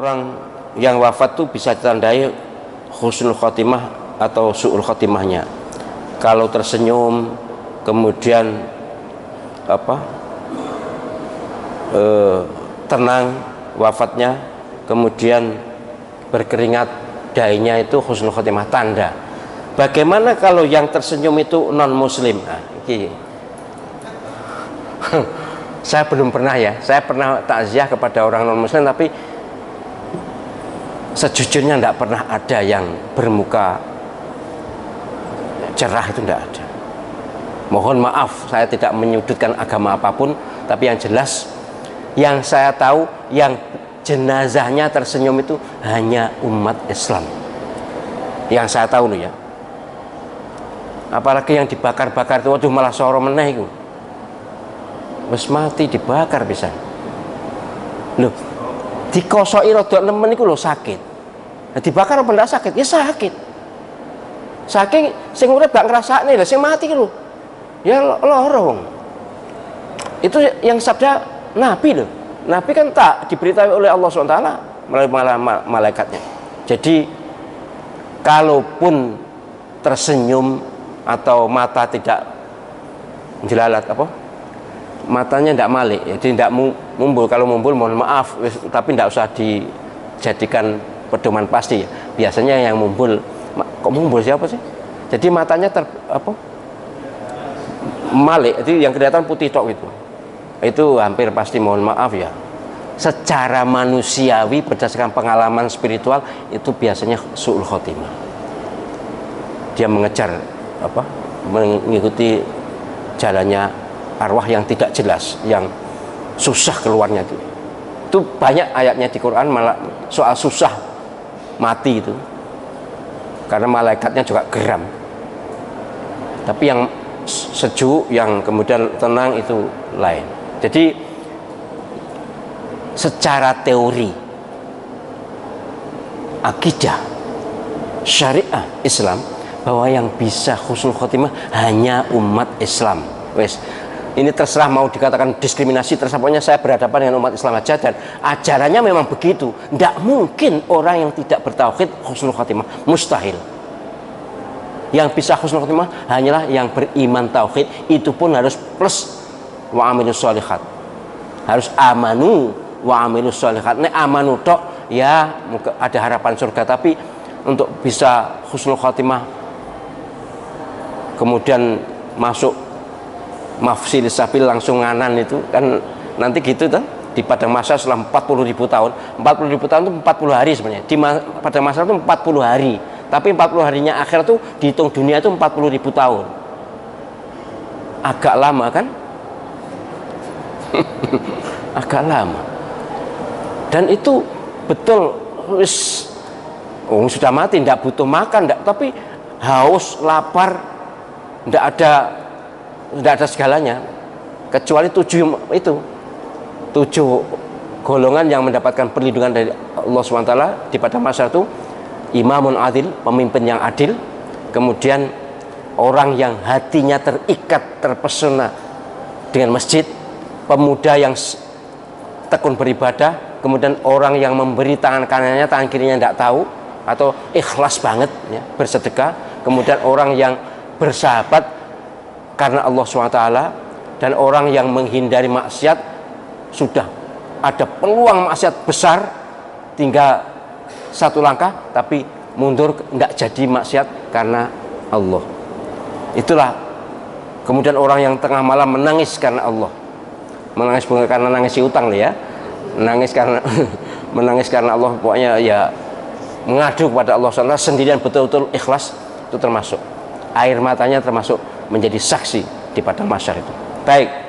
orang yang wafat tuh bisa ditandai husnul khotimah atau su'ul khotimahnya. Kalau tersenyum, kemudian tenang wafatnya, kemudian berkeringat dainya, itu husnul khotimah, tanda. Bagaimana kalau yang tersenyum itu non muslim? Nah, ini saya belum pernah ya. Saya pernah takziah kepada orang non muslim, tapi sejujurnya tidak pernah ada yang bermuka cerah, itu tidak ada. Mohon maaf, saya tidak menyudutkan agama apapun, tapi yang jelas yang saya tahu, yang jenazahnya tersenyum itu hanya umat Islam. Yang saya tahu loh ya. Apalagi yang dibakar-bakar itu, waduh, malah soro meneh itu. Wis mati dibakar pisan. Loh, dikosoki rada nemen iku lho sakit. Nah, dibakar apa ndak sakit? Ya sakit. Saking sing urip gak ngrasakne, lha sing mati ku lho ya lara. Itu yang sabda Nabi loh. Nabi kan tak diberitahu oleh Allah SWT melalui malaikatnya. Jadi kalaupun tersenyum atau mata tidak jelalat, matanya tidak malik, jadi tidak mumbul. Kalau mumbul mohon maaf, tapi tidak usah dijadikan pedoman pasti ya. Biasanya yang mumbul, kok mumbul siapa sih? Jadi matanya malik, itu yang kelihatan putih tok itu hampir pasti mohon maaf ya. Secara manusiawi berdasarkan pengalaman spiritual itu biasanya su'ul khotimah. Dia mengejar mengikuti jalannya arwah yang tidak jelas, yang susah keluarnya itu. Itu banyak ayatnya di Quran malah soal susah mati itu. Karena malaikatnya juga geram. Tapi yang sejuk, yang kemudian tenang itu lain. Jadi secara teori akidah syariah Islam bahwa yang bisa husnul khotimah hanya umat Islam. Wes, ini terserah mau dikatakan diskriminasi, terserah, pokoknya saya berhadapan dengan umat Islam aja, dan ajarannya memang begitu. Tidak mungkin orang yang tidak bertauhid husnul khotimah, mustahil. Yang bisa husnul khotimah hanyalah yang beriman tauhid, itu pun harus plus wa amilus sholihat, harus amanu wa amilus sholihat. Nek amanu tok ya ada harapan surga, tapi untuk bisa husnul khotimah kemudian masuk mafsil sabil langsung nganan, itu kan nanti gitu kan di padang mahsyar setelah 40.000 tahun. 40.000 tahun itu 40 hari sebenarnya. Di padang mahsyar itu 40 hari. Tapi 40 harinya akhir itu dihitung dunia itu 40.000 tahun. Agak lama kan? Agak lama. Dan itu betul sudah mati, tidak butuh makan, tapi haus, lapar, tidak ada segalanya kecuali 7 golongan yang mendapatkan perlindungan dari Allah SWT di padang mahsyar itu. Imamun adil, pemimpin yang adil, kemudian orang yang hatinya terikat, terpesona dengan masjid, pemuda yang tekun beribadah, kemudian orang yang memberi tangan kanannya, tangan kirinya tidak tahu, atau ikhlas banget ya, bersedekah, kemudian orang yang bersahabat karena Allah SWT, dan orang yang menghindari maksiat. Sudah ada peluang maksiat besar, tinggal satu langkah tapi mundur, tidak jadi maksiat karena Allah. Itulah kemudian orang yang tengah malam menangis karena Allah, menangis bukan karena nangisi utang ya, menangis karena Allah, pokoknya ya mengadu kepada Allah SWT sendirian, betul-betul ikhlas. Itu termasuk air matanya, termasuk menjadi saksi di padang mahsyar itu. Baik.